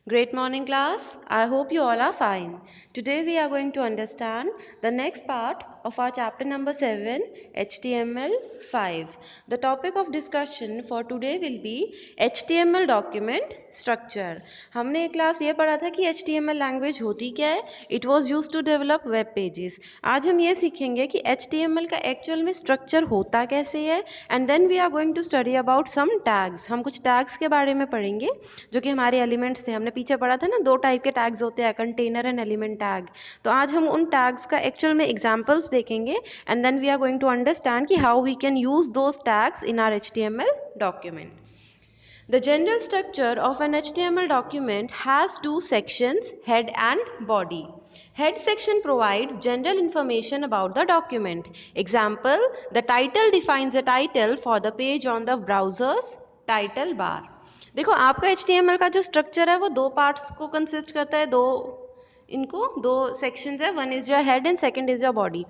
Great morning, class. I hope you all are fine. Today we are going to understand the next part of our chapter number 7, HTML5. The topic of discussion for today will be HTML document structure. हमने class ये पढ़ा था कि HTML language होती क्या है. It was used to develop web pages. आज हम ये सीखेंगे कि HTML का एक्चुअल में स्ट्रक्चर होता कैसे है and then we are going to study about some tags. हम कुछ टैग्स के बारे में पढ़ेंगे जो कि हमारे एलिमेंट्स थे. हमने पीछे पढ़ा था ना, दो टाइप के टैग्स होते हैं, कंटेनर एंड एलिमेंट टैग. तो आज हम उन टैग्स का एक्चुअल में एग्जांपल्स देखेंगे and then we are going to understand कि how we can use those tags in our HTML document. The general structure of an HTML document has two sections, head and body. Head section provides general information about the document. Example, the title defines the title for the page on the browser's title bar. देखो, आपका HTML का जो structure है वो दो parts को consist करता है. इनको दो सेक्शंस है. One is your head and second is your body.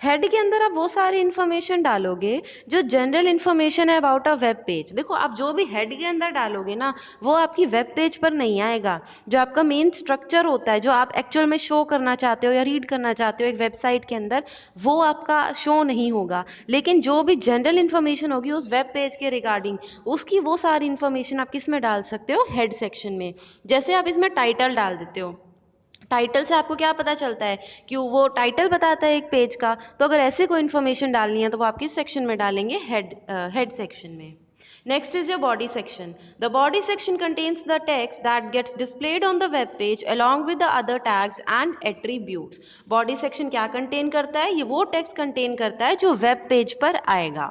Head के अंदर आप वो सारी इन्फॉर्मेशन डालोगे जो जनरल इन्फॉर्मेशन है अबाउट अ वेब पेज. देखो, आप जो भी हेड के अंदर डालोगे ना, वो आपकी वेब पेज पर नहीं आएगा. जो आपका मेन स्ट्रक्चर होता है, जो आप एक्चुअल में शो करना चाहते हो या रीड करना चाहते हो एक वेबसाइट के अंदर, वो आपका शो नहीं होगा. लेकिन जो भी जनरल इन्फॉर्मेशन होगी उस वेब पेज के रिगार्डिंग, उसकी वो सारी इन्फॉर्मेशन आप किस में डाल सकते हो? हेड सेक्शन में. जैसे आप इसमें टाइटल डाल देते हो. टाइटल से आपको क्या पता चलता है कि वो टाइटल बताता है एक पेज का. तो अगर ऐसे कोई इन्फॉर्मेशन डालनी है तो वो आप किस सेक्शन में डालेंगे? हेड सेक्शन में. Next is your body section. The body section contains the text that gets displayed on the web page along with the other tags and attributes. Body section क्या contain करता है? ये वो text contain करता है जो web page पर आएगा.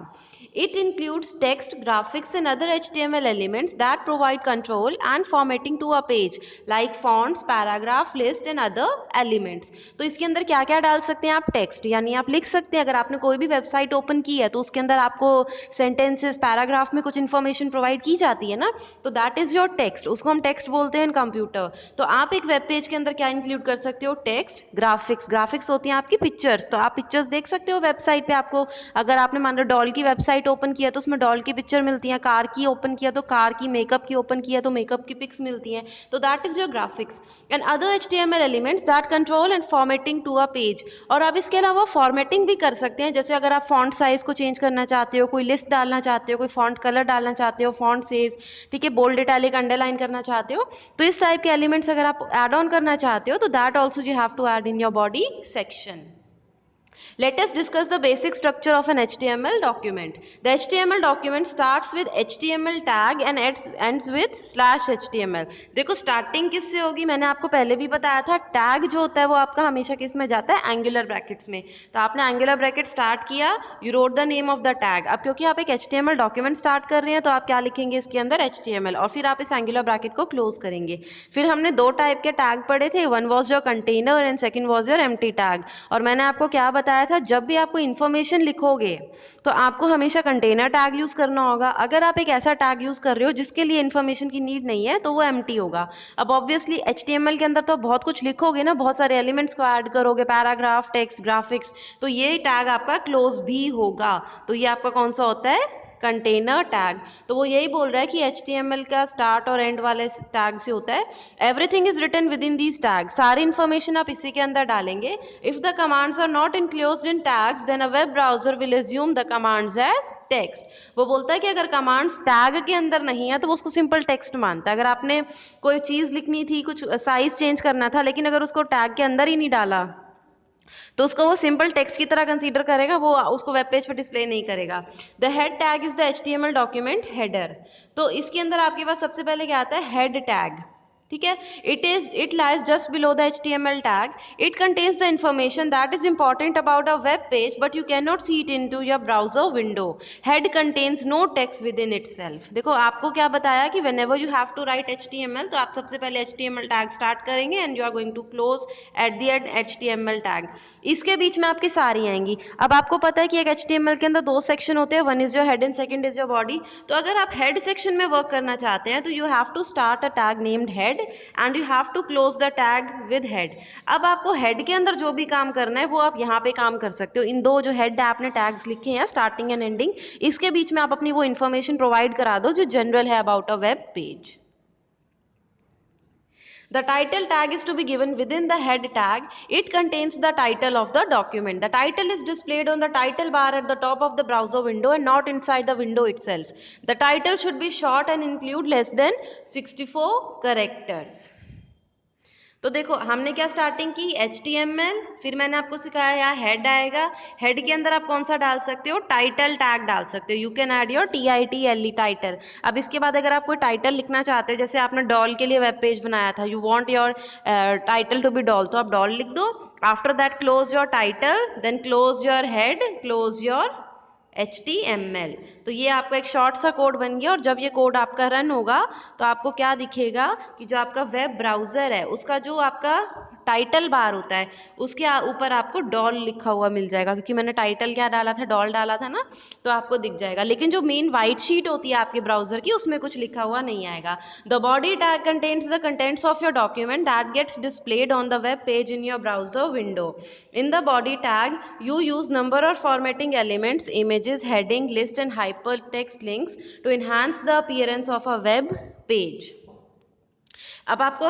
It includes text, graphics and other HTML elements that provide control and formatting to a page like fonts, paragraph, list and other elements. तो इसके अंदर क्या क्या डाल सकते हैं आप? टेक्स्ट, यानी आप लिख सकते हैं. अगर आपने कोई भी वेबसाइट ओपन की है तो उसके अंदर आपको सेंटेंसेस, पैराग्राफ में कुछ इन्फॉर्मेशन प्रोवाइड की जाती है ना, तो दैट इज योर टेक्स्ट. उसको हम टेक्स्ट बोलते हैं इन कंप्यूटर. तो आप एक वेब पेज के अंदर क्या इंक्लूड कर सकते हो? Text, graphics. ग्राफिक्स होती हैं आपकी पिक्चर्स. तो आप पिक्चर्स देख सकते हो वेबसाइट पे. आपको अगर आपने मान लो डॉल की वेबसाइट ओपन किया तो उसमें डॉल की पिक्चर मिलती है. कार की ओपन किया तो कार की, मेकअप की ओपन किया तो मेकअप की पिक्स मिलती हैं. तो that is your graphics. And other HTML elements that control and formatting to a page. और आप इसके अलावा फॉर्मेटिंग भी कर सकते हैं. जैसे अगर आप फॉन्ट साइज को चेंज करना चाहते हो, कोई लिस्ट डालना चाहते हो, कोई फॉन्ट कलर डालना चाहते हो, फॉन्ट साइज, ठीक है, बोल्ड, इटैलिक, अंडरलाइन करना चाहते हो, तो इस टाइप के एलिमेंट्स अगर आप ऐड ऑन करना चाहते हो तो that also you have to add in your body section. Let us discuss the basic structure of an HTML document. The HTML document starts with HTML tag and ends with /HTML. देखो, starting किससे होगी? मैंने आपको पहले भी बताया था. Tag जो होता है वो आपका हमेशा किस में जाता है? एंगुलर ब्रैकेट्स में. तो आपने एंगुलर ब्रैकेट स्टार्ट किया, you wrote the name of the tag. अब क्योंकि आप एक HTML डॉक्यूमेंट स्टार्ट कर रहे हैं तो आप क्या लिखेंगे इसके अंदर? HTML. और फिर आप इस एंगुलर ब्रैकेट को क्लोज करेंगे. फिर हमने दो टाइप के टैग पढ़े थे. One was your container and second was your empty tag. और मैंने आपको क्या बताया था? जब भी आपको इन्फॉर्मेशन लिखोगे तो आपको हमेशा कंटेनर टैग यूज करना होगा. अगर आप एक ऐसा टैग यूज कर रहे हो जिसके लिए इन्फॉर्मेशन की नीड नहीं है तो वो एम्प्टी होगा. अब ऑब्वियसली HTML के अंदर तो बहुत कुछ लिखोगे ना, बहुत सारे एलिमेंट्स को ऐड करोगे, पैराग्राफ, टेक्स्ट, ग्राफिक्स, तो ये टैग आपका क्लोज भी होगा. तो ये आपका कौन सा होता है? Container tag. तो वो यही बोल रहा है कि HTML का स्टार्ट और एंड वाले टैग से होता है. Everything is written within these tag. सारी इन्फॉर्मेशन आप इसी के अंदर डालेंगे. If the commands are not enclosed in tags then a web browser will assume the commands as text. वो बोलता है कि अगर कमांड्स टैग के अंदर नहीं है तो वो उसको सिंपल टेक्स्ट मानता है. अगर आपने कोई चीज लिखनी थी, कुछ साइज चेंज करना था, लेकिन अगर उसको टैग के अंदर ही नहीं डाला तो उसको वो सिंपल टेक्स्ट की तरह कंसीडर करेगा, वो उसको वेब पेज पर डिस्प्ले नहीं करेगा. The head tag is the HTML document header. तो इसके अंदर आपके पास सबसे पहले क्या आता है? Head tag. ठीक है. It lies just below the HTML tag. It contains the information that is important about a web page but you can not see it into your browser window. Head contains no text within itself. देखो, आपको क्या बताया कि whenever you have to write HTML तो आप सबसे पहले HTML tag start करेंगे and you are going to close at the end HTML tag. इसके बीच में आपकी सारी आएंगी. अब आपको पता है कि एक HTML के अंदर दो सेक्शन होते हैं, one is your head and second is your body. तो अगर आप हेड सेक्शन में वर्क करना चाहते हैं तो you have to start a tag named head and you have to close the tag with head. अब आपको हेड के अंदर जो भी काम करना है वो आप यहाँ पे काम कर सकते हो. इन दो जो हेड आपने टैग्स लिखे हैं, स्टार्टिंग एंड एंडिंग, इसके बीच में आप अपनी वो इन्फॉर्मेशन प्रोवाइड करा दो जो जनरल है about a web page. The title tag is to be given within the head tag. It contains the title of the document. The title is displayed on the title bar at the top of the browser window and not inside the window itself. The title should be short and include less than 64 characters. तो देखो हमने क्या starting की HTML, फिर मैंने आपको सिखाया यहाँ हेड आएगा, हेड के अंदर आप कौन सा डाल सकते हो, टाइटल टैग डाल सकते हो, you can add your TITLE title. अब इसके बाद अगर आप कोई टाइटल लिखना चाहते हो, जैसे आपने डॉल के लिए वेब पेज बनाया था, you want your title to be doll, तो आप डॉल लिख दो। After that close your title, then close your head, close your HTML। तो ये आपका एक शॉर्ट सा कोड बन गया, और जब ये कोड आपका रन होगा तो आपको क्या दिखेगा कि जो आपका वेब ब्राउज़र है उसका जो आपका टाइटल बार होता है उसके ऊपर आपको डॉल लिखा हुआ मिल जाएगा, क्योंकि मैंने टाइटल क्या डाला था, डॉल डाला था ना, तो आपको दिख जाएगा। लेकिन जो मेन वाइट शीट होती है आपके ब्राउज़र की उसमें कुछ लिखा हुआ नहीं आएगा। The body tag contains the contents of your document that gets displayed on the web page in your browser window. In the body tag, you use number or formatting elements, images, heading, list and hypertext links to enhance the appearance of a web page. अब आपको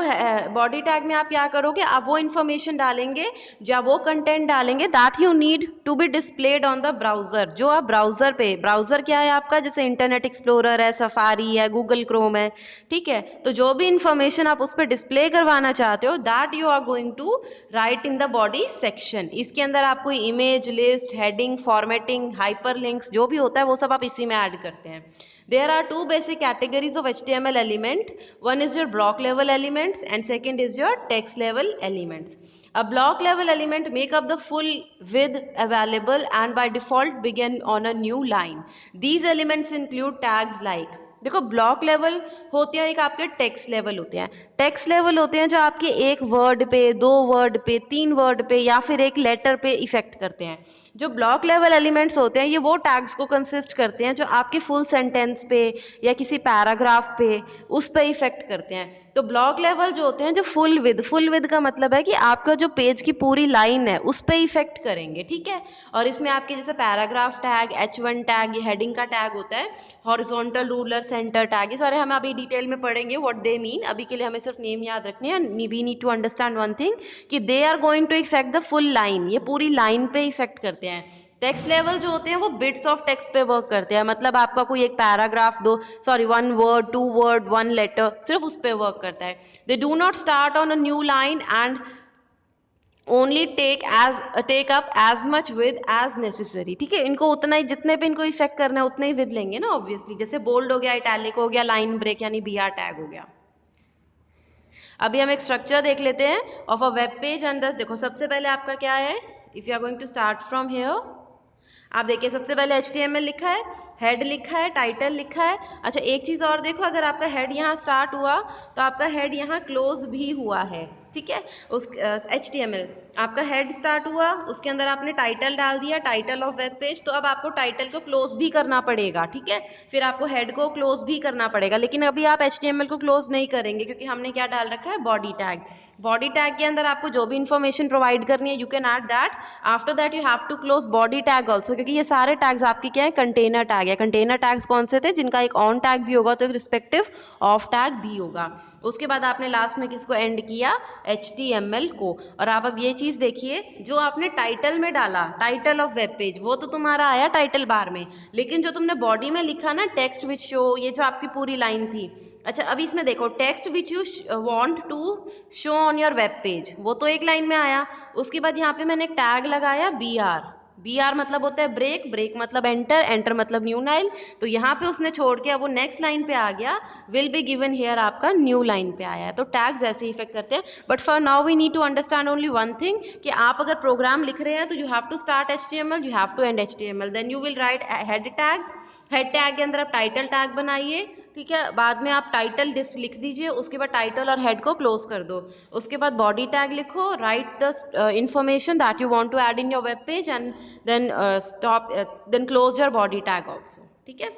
body tag में आप क्या करोगे, आप वो information डालेंगे या वो कंटेंट डालेंगे that you need to be displayed on the browser. जो आप ब्राउजर पे, ब्राउजर क्या है आपका, जैसे इंटरनेट एक्सप्लोरर है, सफारी है, गूगल क्रोम है, ठीक है, तो जो भी इंफॉर्मेशन आप उस पर डिस्प्ले करवाना चाहते हो that you are going to write in the body section. इसके अंदर आपको image, list, heading, formatting, hyperlinks जो भी होता है वो सब आप इसी में ऐड करते हैं। There are two basic categories of HTML element. One is your block level elements and second is your text level elements. A block level element make up the full width available and by default begin on a new line. These elements include tags like, देखो block level होते हैं, एक आपके text level होते हैं। Text level होते हैं जो आपके एक वर्ड पे, दो वर्ड पे, तीन वर्ड पे या फिर एक लेटर पे इफेक्ट करते हैं। जो ब्लॉक लेवल एलिमेंट्स होते हैं ये वो टैग्स को कंसिस्ट करते हैं जो आपके फुल सेंटेंस पे या किसी पैराग्राफ पे उस पे इफेक्ट करते हैं। तो ब्लॉक लेवल जो होते हैं जो फुल विद का मतलब है कि आपका जो पेज की पूरी लाइन है उस पे इफेक्ट करेंगे, ठीक है। और इसमें आपके जैसे पैराग्राफ टैग, H1 टैग, ये हेडिंग का टैग होता है, हॉरिजॉन्टल, रूलर, सेंटर टैग, ये सारे हम अभी डिटेल में पढ़ेंगे व्हाट दे मीन। अभी के लिए हमें सिर्फ नेम याद रखने हैं। We need to understand one thing कि they are going to affect the full line, ये पूरी लाइन पे इफेक्ट करते हैं। टेक्स्ट लेवल जो होते हैं वो बिट्स ऑफ टेक्स्ट पे वर्क करते हैं, मतलब आपका कोई एक पैराग्राफ, दो sorry one word, two word, one letter, सिर्फ उस पे वर्क करता है। They do not start on a new line and only take up as much with as necessary, ठीक है। इनको उतना ही, जितने पे इनको इफेक्ट करना है उतने ही विद लेंगे ना ऑब्वियसली। जैसे बोल्ड हो गया, इटैलिक हो गया, लाइन ब्रेक यानी BR टैग हो गया। अभी हम एक स्ट्रक्चर देख लेते हैं ऑफ अ वेब पेज अंदर। देखो सबसे पहले आपका क्या है, if you are going to start from here, आप देखिए सबसे पहले HTML लिखा है, हेड लिखा है, टाइटल लिखा है। अच्छा एक चीज़ और देखो, अगर आपका हेड यहाँ स्टार्ट हुआ तो आपका हेड यहाँ क्लोज भी हुआ है, ठीक है। उस HTML आपका हेड स्टार्ट हुआ, उसके अंदर आपने टाइटल डाल दिया, टाइटल ऑफ वेब पेज, तो अब आपको टाइटल को क्लोज भी करना पड़ेगा, ठीक है। फिर आपको हेड को क्लोज भी करना पड़ेगा, लेकिन अभी आप HTML को क्लोज नहीं करेंगे क्योंकि हमने क्या डाल रखा है, बॉडी टैग। बॉडी टैग के अंदर आपको जो भी इंफॉर्मेशन प्रोवाइड करनी है you can add that. After that you have to close body tag also, क्योंकि ये सारे टैग्स आपके क्या है, कंटेनर टैग है। कंटेनर टैग्स कौन से थे, जिनका एक ऑन टैग भी होगा तो एक रिस्पेक्टिव ऑफ टैग भी होगा। उसके बाद आपने लास्ट में किसको एंड किया, HTML को। और आप अब ये चीज़ देखिए, जो आपने टाइटल में डाला, टाइटल ऑफ वेब पेज, वो तो तुम्हारा आया टाइटल बार में, लेकिन जो तुमने बॉडी में लिखा ना, टेक्स्ट विच शो, ये जो आपकी पूरी लाइन थी। अच्छा अब इसमें देखो, text which you want to show on your web page, वो तो एक लाइन में आया। उसके बाद यहाँ पे मैंने एक टैग लगाया BR मतलब होता है ब्रेक, ब्रेक मतलब एंटर, एंटर मतलब न्यू लाइन। तो यहाँ पे उसने छोड़ के अब वो नेक्स्ट लाइन पे आ गया, विल बी गिवन हियर आपका न्यू लाइन पे आया है। तो टैग्स ऐसे इफेक्ट करते हैं। But for now we need to understand only one thing, कि आप अगर प्रोग्राम लिख रहे हैं तो you have to start HTML, you have to end HTML, then you will write head tag. Head tag के अंदर आप टाइटल टैग बनाइए, ठीक है। बाद में आप टाइटल लिख दीजिए, उसके बाद टाइटल और हेड को क्लोज कर दो। उसके बाद बॉडी टैग लिखो, write the information that you want to add in your web page and then close your body tag also, ठीक है।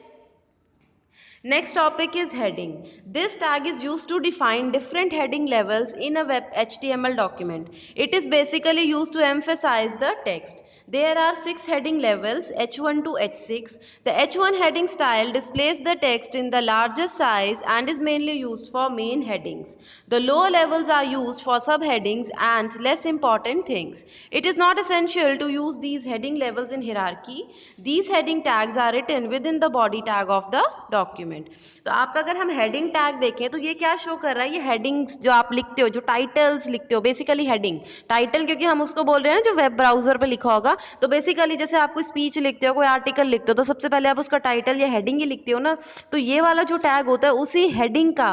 Next topic is heading. This tag is used to define different heading levels in a web HTML document. It is basically used to emphasize the text. There are 6 heading levels H1 to H6. The H1 heading style displays the text in the largest size and is mainly used for main headings. The lower levels are used for subheadings and less important things. It is not essential to use these heading levels in hierarchy. These heading tags are written within the body tag of the document. तो आपका अगर हम heading tag देखें तो ये क्या show कर रहा है, ये हेडिंग्स जो आप लिखते हो, जो टाइटल्स लिखते हो, बेसिकली हेडिंग टाइटल, क्योंकि हम उसको बोल रहे हैं ना जो वेब ब्राउजर पे लिखा होगा, तो बेसिकली जैसे आप कोई स्पीच लिखते हो, कोई आर्टिकल लिखते हो, तो सबसे पहले आप उसका टाइटल या हेडिंग ही लिखते हो ना, तो ये वाला जो टैग होता है उसी हेडिंग का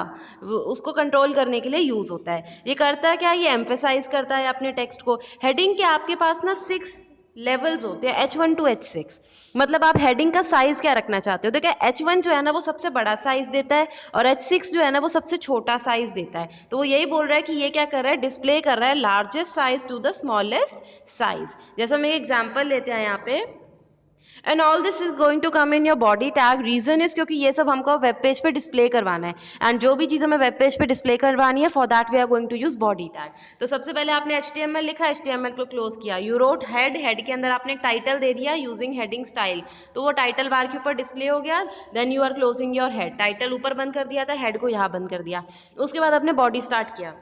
उसको कंट्रोल करने के लिए यूज होता है। ये करता है क्या, ये एम्फेसाइज करता है अपने टेक्स्ट को। हेडिंग के आपके पास ना 6 लेवल्स होते हैं H1 टू H6। मतलब आप हेडिंग का साइज क्या रखना चाहते हो, तो क्या H1 जो है ना वो सबसे बड़ा साइज देता है और H6 जो है ना वो सबसे छोटा साइज देता है। तो वो यही बोल रहा है कि ये क्या कर रहा है, डिस्प्ले कर रहा है largest size to the smallest size. जैसे हम एक एग्जांपल लेते हैं यहाँ पे, and all this is going to come in your body tag. Reason is क्योंकि ये सब हमको वेब पेज पे डिस्प्ले करवाना है, एंड जो भी चीज़ हमें वेब पेज पे डिस्प्ले करवानी है, for that we are going to use body tag. तो सबसे पहले आपने HTML लिखा, HTML को क्लोज किया, यू रोट हेड, हेड के अंदर आपने एक टाइटल दे दिया यूजिंग हेडिंग स्टाइल, तो वो टाइटल बार के ऊपर डिस्प्ले हो गया। Then you are closing your head, title ऊपर बंद कर दिया था, हेड को यहाँ बंद कर दिया। उसके बाद आपने बॉडी स्टार्ट किया।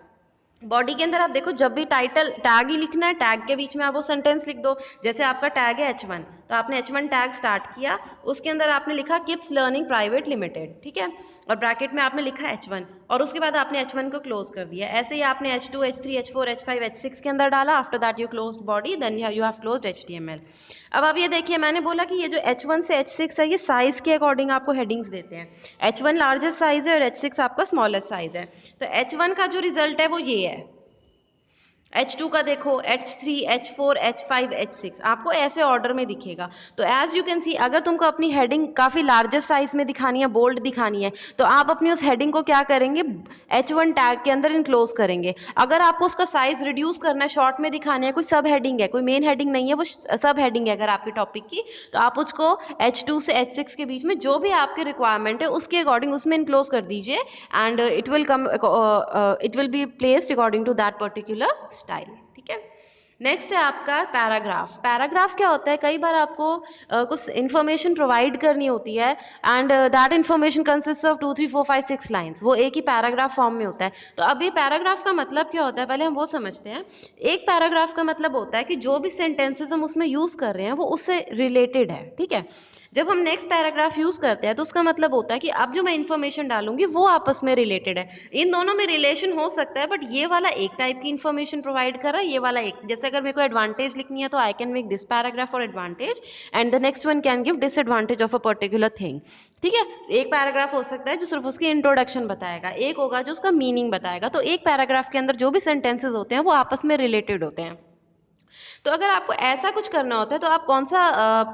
बॉडी के अंदर आप देखो, जब भी टाइटल टैग ही लिखना है, टैग के बीच में आप वो सेंटेंस लिख दो। जैसे आपका टैग है H1, तो आपने H1 टैग स्टार्ट किया, उसके अंदर आपने लिखा किप्स लर्निंग प्राइवेट लिमिटेड, ठीक है, और ब्रैकेट में आपने लिखा H1, और उसके बाद आपने H1 को क्लोज कर दिया। ऐसे ही आपने H2, H3, H4, H5, H6 के अंदर डाला। After that you closed body, then you have closed HTML। अब आप ये देखिए, मैंने बोला कि ये जो H1 से H6 है, ये साइज के अकॉर्डिंग आपको हेडिंग्स देते हैं। H1 लार्जेस्ट साइज है और H6 आपका स्मॉलेस्ट साइज है। तो H1 का जो रिजल्ट है वो ये है। H2 का देखो, H3, H4, H5, H6 आपको ऐसे ऑर्डर में दिखेगा। तो एज यू कैन सी, अगर तुमको अपनी हेडिंग काफ़ी लार्जेस्ट साइज में दिखानी है, बोल्ड दिखानी है, तो आप अपनी उस हेडिंग को क्या करेंगे, H1 टैग के अंदर इनक्लोज करेंगे। अगर आपको उसका साइज रिड्यूस करना है, शॉर्ट में दिखाना है, कोई सब हेडिंग है, कोई मेन हेडिंग नहीं है, वो सब हेडिंग है अगर आपके टॉपिक की, तो आप उसको H2 से H6 के बीच में जो भी आपकी रिक्वायरमेंट है उसके अकॉर्डिंग उसमें इनक्लोज कर दीजिए, and it will be placed according to that particular style. ठीक है। नेक्स्ट है आपका पैराग्राफ। पैराग्राफ क्या होता है, कई बार आपको कुछ इन्फॉर्मेशन प्रोवाइड करनी होती है, and that information consist of 2, 3, 4, 5, 6 lines, वो एक ही पैराग्राफ फॉर्म में होता है। तो अभी पैराग्राफ का मतलब क्या होता है, पहले हम वो समझते हैं। एक पैराग्राफ का मतलब होता है कि जो भी सेंटेंसेस हम उसमें यूज कर रहे हैं वो उससे रिलेटेड है। ठीक है। जब हम नेक्स्ट पैराग्राफ यूज करते हैं तो उसका मतलब होता है कि अब जो मैं इन्फॉर्मेशन डालूंगी वो आपस में रिलेटेड है। इन दोनों में रिलेशन हो सकता है, बट ये वाला एक टाइप की इन्फॉर्मेशन प्रोवाइड कर रहा है, ये वाला एक। जैसे अगर मेरे को एडवांटेज लिखनी है तो I can make this paragraph for advantage, and the next one can give disadvantage of a particular thing. ठीक है। एक पैराग्राफ हो सकता है जो सिर्फ उसकी इंट्रोडक्शन बताएगा, एक होगा जो उसका मीनिंग बताएगा। तो एक पैराग्राफ के अंदर जो भी सेंटेंसेस होते हैं वो आपस में रिलेटेड होते हैं। तो अगर आपको ऐसा कुछ करना होता है तो आप कौन सा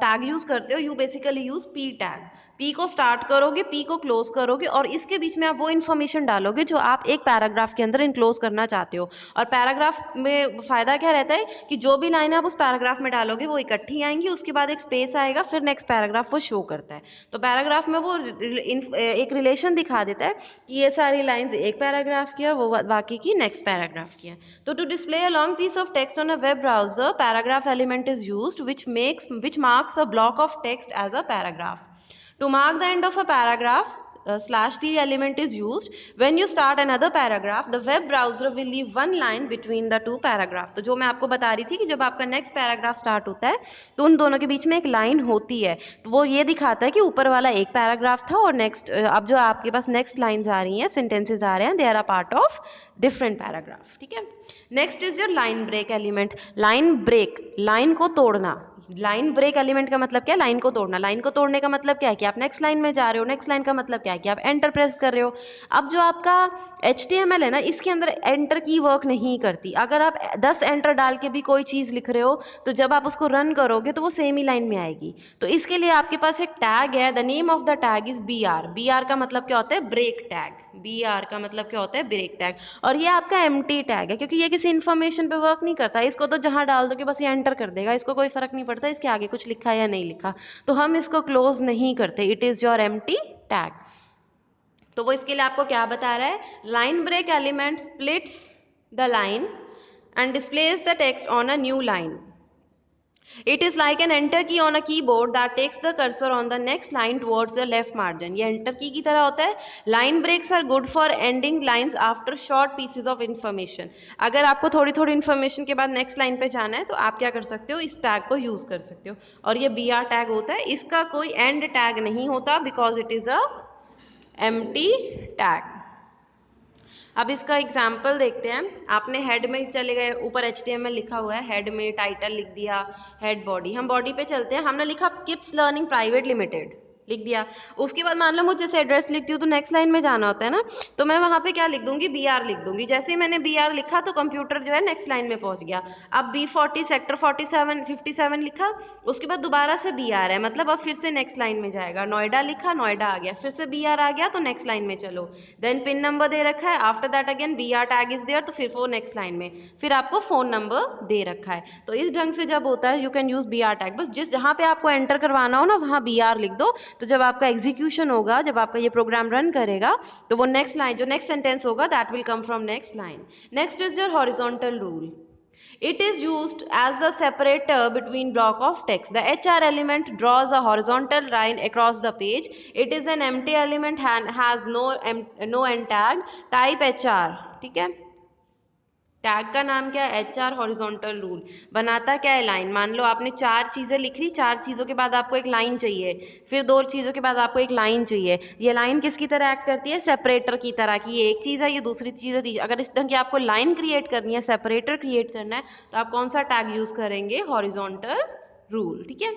टैग यूज करते हो, you basically use P tag. P को स्टार्ट करोगे, पी को क्लोज करोगे, और इसके बीच में आप वो इन्फॉर्मेशन डालोगे जो आप एक पैराग्राफ के अंदर इनक्लोज करना चाहते हो। और पैराग्राफ में फायदा क्या रहता है कि जो भी लाइन आप उस पैराग्राफ में डालोगे वो इकट्ठी आएंगी, उसके बाद एक स्पेस आएगा, फिर नेक्स्ट पैराग्राफ वो शो करता है। तो पैराग्राफ में वो एक रिलेशन दिखा देता है कि ये सारी लाइन्स एक पैराग्राफ की है, वो बाकी की नेक्स्ट पैराग्राफ की है। तो to display a long piece of text on a web browser, paragraph element is used, which marks a block of text as a paragraph. To mark the end of a paragraph, /p element is used. When you start another paragraph, the web browser will leave one line between the two paragraph. तो जो मैं आपको बता रही थी कि जब आपका नेक्स्ट पैराग्राफ स्टार्ट होता है तो उन दोनों के बीच में एक लाइन होती है, तो वो ये दिखाता है कि ऊपर वाला एक पैराग्राफ था और नेक्स्ट अब जो आपके पास नेक्स्ट लाइन्स आ रही हैं, सेंटेंसेज आ रहे हैं, they are a part of different paragraph. ठीक है। Next is your line break element. Line break, line को तोड़ना। लाइन ब्रेक एलिमेंट का मतलब क्या है, लाइन को तोड़ना। लाइन को तोड़ने का मतलब क्या है कि आप नेक्स्ट लाइन में जा रहे हो, नेक्स्ट लाइन का मतलब क्या है कि आप एंटर प्रेस कर रहे हो। अब जो आपका HTML है ना, इसके अंदर एंटर की वर्क नहीं करती। अगर आप 10 एंटर डाल के भी कोई चीज़ लिख रहे हो तो जब आप उसको रन करोगे तो वो सेम ही लाइन में आएगी। तो इसके लिए आपके पास एक टैग है, the name of the tag is BR। BR का मतलब क्या होता है, ब्रेक टैग। BR का मतलब क्या होता है, ब्रेक टैग। और ये आपका एम्प्टी टैग है क्योंकि ये किसी इन्फॉर्मेशन पे वर्क नहीं करता। इसको तो जहां डाल दो कि बस ये एंटर कर देगा, इसको कोई फर्क नहीं पड़ता इसके आगे कुछ लिखा है या नहीं लिखा, तो हम इसको क्लोज नहीं करते। It is your empty tag. तो वो इसके लिए आपको क्या बता रहा है, line break element splits the line and displays the text on a new line. It is like an enter key on a keyboard that takes the cursor on the next line towards the left margin. ये enter key की तरह होता है. Line breaks are good for ending lines after short pieces of information. अगर आपको थोड़ी थोड़ी information के बाद next line पे जाना है तो आप क्या कर सकते हो, इस tag को use कर सकते हो. और ये br tag होता है, इसका कोई end tag नहीं होता because it is a empty tag. अब इसका एग्जाम्पल देखते हैं. आपने हेड में चले गए, ऊपर HTML लिखा हुआ है, हेड में टाइटल लिख दिया, हेड बॉडी. हम बॉडी पे चलते हैं. हमने लिखा किप्स लर्निंग प्राइवेट लिमिटेड लिख दिया. उसके बाद मान लो मुझे जैसे एड्रेस लिखती हूँ तो नेक्स्ट लाइन में जाना होता है ना, तो मैं वहाँ पे क्या लिख दूंगी, BR लिख दूंगी. जैसे ही मैंने BR लिखा तो कंप्यूटर जो है नेक्स्ट लाइन में पहुंच गया. अब B40 सेक्टर 57 लिखा, उसके बाद दोबारा से BR है, मतलब अब फिर से नेक्स्ट लाइन में जाएगा. नोएडा लिखा, नोएडा आ गया, फिर से BR आ गया तो नेक्स्ट लाइन में चलो. देन पिन नंबर दे रखा है, after that again BR tag is there, तो फिर वो नेक्स्ट लाइन में. फिर आपको फोन नंबर दे रखा है. तो इस ढंग से जब होता है you can use BR tag. बस जिस जहाँ पे आपको एंटर करवाना हो ना वहाँ BR लिख दो. तो जब आपका एग्जीक्यूशन होगा, जब आपका ये प्रोग्राम रन करेगा तो वो नेक्स्ट लाइन, जो नेक्स्ट सेंटेंस होगा that will come from next line. Next is your horizontal rule. It is used as a separator between block of text. The HR element draws a horizontal line across the page. It is an empty element and has no end tag. Type HR. ठीक है. Tag का नाम क्या है, HR horizontal rule. बनाता क्या है, line. मान लो आपने 4 चीजें लिख ली, 4 चीजों के बाद आपको एक लाइन चाहिए, फिर 2 चीजों के बाद आपको एक लाइन चाहिए. ये लाइन किसकी तरह एक्ट करती है, सेपरेटर की तरह, कि ये एक चीज है, ये दूसरी चीज है. अगर इस ढंग की आपको लाइन क्रिएट करनी है, सेपरेटर क्रिएट करना है, तो आप कौन सा टैग यूज करेंगे, हॉरिजॉन्टल रूल. ठीक है.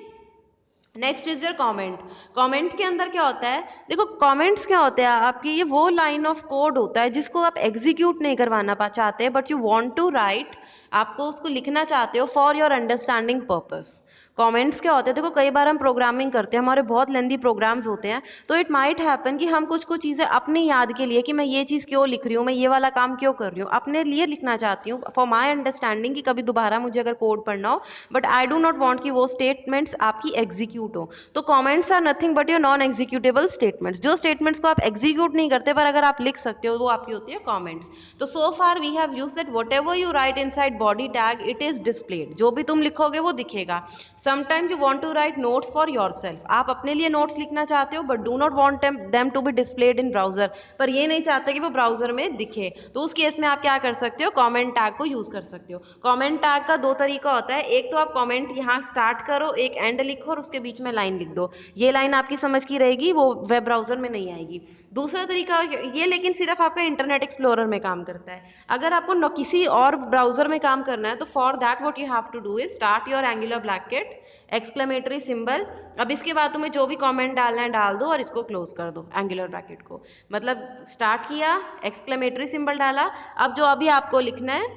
Next is your comment. Comment के अंदर क्या होता है, देखो कमेंट्स क्या होते हैं आपके, ये वो लाइन ऑफ कोड होता है जिसको आप एग्जीक्यूट नहीं करवाना चाहते, but you want to write, आपको उसको लिखना चाहते हो for your understanding purpose. Comments क्या होते हैं, देखो कई बार हम प्रोग्रामिंग करते हैं, हमारे बहुत लेंदी प्रोग्राम्स होते हैं, तो इट माइट हैपन कि हम कुछ कुछ चीज़ें अपनी याद के लिए, कि मैं ये चीज़ क्यों लिख रही हूँ, मैं ये वाला काम क्यों कर रही हूँ, अपने लिए लिखना चाहती हूँ फॉर माई अंडरस्टैंडिंग, कि कभी दोबारा मुझे अगर कोड पढ़ना हो, but I do not want कि वो स्टेटमेंट्स आपकी एग्जीक्यूट हो. तो comments are nothing but your non executable statements. जो स्टेटमेंट्स को आप एग्जीक्यूट नहीं करते पर अगर आप लिख सकते हो, वो आपकी होती है कमेंट्स. तो so far we have used that whatever you write inside body tag it is displayed. जो भी तुम लिखोगे वो दिखेगा. Sometimes you want to write notes for yourself. आप अपने लिए नोट्स लिखना चाहते हो but do not want them to be displayed in browser, पर ये नहीं चाहते कि वो ब्राउजर में दिखे, तो उस केस में आप क्या कर सकते हो, कमेंट टैग को यूज कर सकते हो. कमेंट टैग का 2 तरीका होता है. एक तो आप कमेंट यहाँ स्टार्ट करो, एक एंड लिखो और उसके बीच में लाइन लिख दो. ये लाइन आपकी समझ की रहेगी, वो वेब ब्राउजर में नहीं आएगी. दूसरा तरीका ये लेकिन सिर्फ आपका इंटरनेट एक्सप्लोरर में काम करता है. अगर आपको किसी और ब्राउजर में काम करना है तो for that what you have to do is start your angular bracket, exclamatory symbol. अब इसके बाद तुम्हें जो भी कमेंट डालना है डाल दो और इसको क्लोज कर दो, एंगुलर ब्रैकेट को. मतलब स्टार्ट किया, एक्सक्लेमेटरी सिंबल डाला, अब जो अभी आपको लिखना है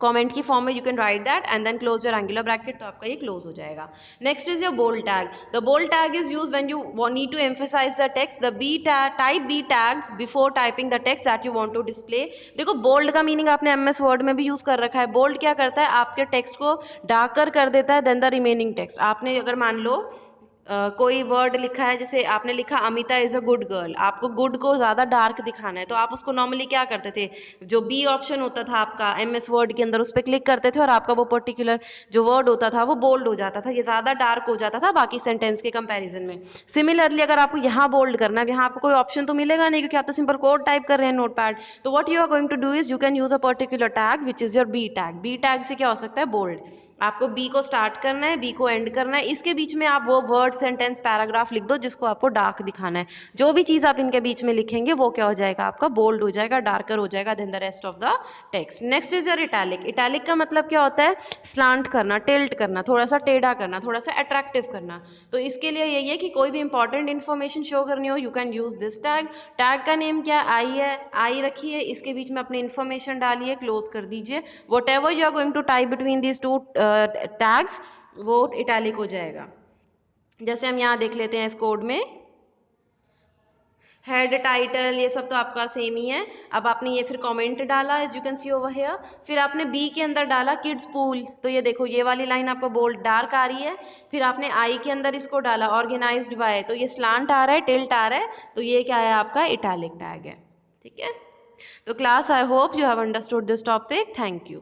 कमेंट की फॉर्म में you can write that and then close your angular bracket, तो आपका ये क्लोज हो जाएगा. Next is your bold tag. The bold tag is use when you need to emphasize the text. The B tag, type B tag before typing the text that you want to display. देखो bold का meaning आपने MS word में भी use कर रखा है. Bold क्या करता है, आपके टेक्स्ट को डार्कर कर देता है देन द रिमेनिंग टेक्स्ट. आपने अगर मान लो कोई वर्ड लिखा है, जैसे आपने लिखा Amita is a good girl, आपको गुड को ज़्यादा डार्क दिखाना है, तो आप उसको नॉर्मली क्या करते थे, जो बी ऑप्शन होता था आपका MS वर्ड के अंदर, उस पर क्लिक करते थे और आपका वो पर्टिकुलर जो वर्ड होता था वो बोल्ड हो जाता था, ये ज़्यादा डार्क हो जाता था बाकी सेंटेंस के कंपैरिजन में. सिमिलरली अगर आपको यहाँ बोल्ड करना है, यहाँ आपको कोई ऑप्शन तो मिलेगा नहीं क्योंकि आप तो सिंपल कोड टाइप कर रहे हैं नोटपैड. तो what you are going to do is you can use a particular tag which is your B tag. B tag से क्या हो सकता है, बोल्ड. आपको बी को स्टार्ट करना है, बी को एंड करना है, इसके बीच में आप वो वर्ड, सेंटेंस, पैराग्राफ लिख दो जिसको आपको डार्क दिखाना है. जो भी चीज़ आप इनके बीच में लिखेंगे वो क्या हो जाएगा, आपका बोल्ड हो जाएगा, डार्कर हो जाएगा then the rest of the text. Next is your italic. Italic का मतलब क्या होता है, स्लांट करना, टिल्ट करना, थोड़ा सा टेढ़ा करना, थोड़ा सा अट्रैक्टिव करना. तो इसके लिए यही है कि कोई भी इंपॉर्टेंट इन्फॉर्मेशन शो करनी हो you can use this tag. Tag का नेम क्या है, आई है, आई रखिए, इसके बीच में अपनी इन्फॉर्मेशन डालिए, क्लोज कर दीजिए. Whatever you are going to type between these two tags वो इटैलिक हो जाएगा. जैसे हम यहाँ देख लेते हैं इस कोड में, हेड, टाइटल, ये सब तो आपका सेम ही है. अब आपने ये फिर कमेंट डाला as you can see over here, फिर आपने बी के अंदर डाला किड्स पूल, तो ये देखो ये वाली लाइन आपको बोल्ड डार्क आ रही है. फिर आपने आई के अंदर इसको डाला ऑर्गेनाइज्ड बाय, तो ये स्लांट आ रहा है, टिल्ट आ रहा है, तो ये क्या है, आपका इटैलिक टैग है. ठीक है. तो class I hope you have understood this topic. Thank you.